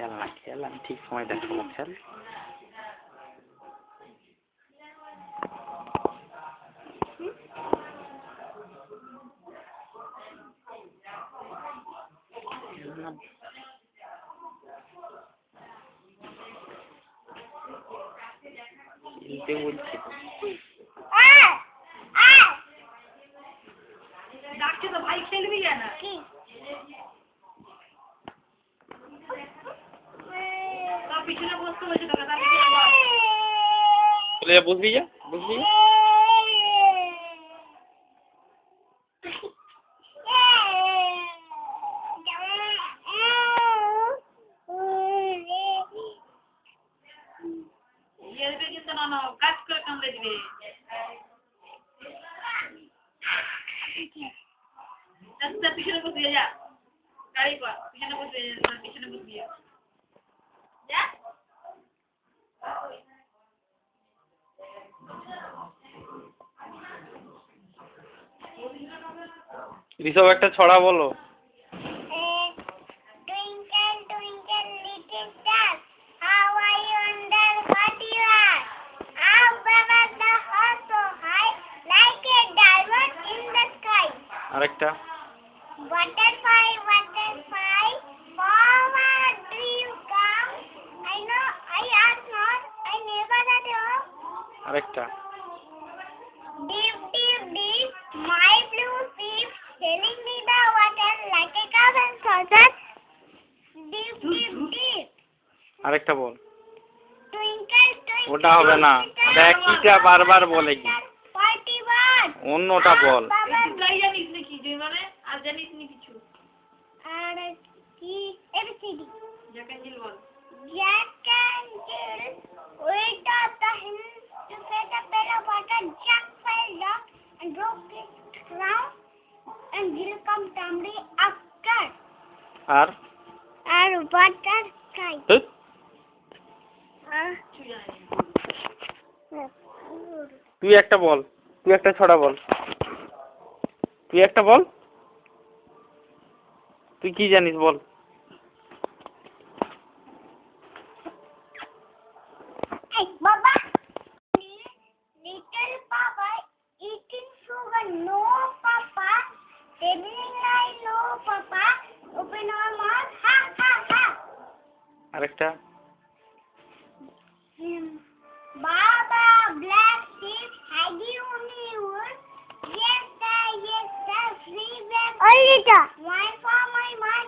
খেল না, খেল আমি ঠিক সময় দেখাবো, খেল। খেলতে বলছি ডাকছে তো ভাই, খেলবি না কি? তার পিছনে বসতে বলছে তোকে, তার পিছনে বস। চলে যা, বসবি যা, বসবি যা। কিন্তু না না কাজ করে কামড়ে দিবে। তার পিছনে বসবি যা, গাড়ি কর, পিছনে বসবি, পিছনে বসবি যা। ঋষভ একটা ছড়া বলো। আরেকটা Butterfly, butterfly, forward do you come? I know, I ask not, I never had home. আরেকটা Deep, deep, deep, my blue sheep, sailing me the water like a cow and saucer. Deep, deep, deep. আরেকটা বল। Twinkle, twinkle, ওটা হবে না, ওটা একইটা বারবার বলে কি। 41. অন্যটা বল। তুই জানিস নাকি যে মানে আর জানিস নি কিছু? আর কি ABCD. Jack and Jill ball. Jack and Jill went up the hill to fetch a pail of water. Jack fell down and broke his crown, and Jill come tumbling after. R Butterfly. তুই একটা বল, তুই একটা ছড়া বল, তুই একটা বল, তুই কি জানিস বল। Hey, Baba. Little Papa eating sugar. No, Papa. Telling lie. No, Papa. Open our mouth. Ha, ha, ha. আরেকটা Baba, black sheep, had you only wool? Yes, sir, free black. One for my man.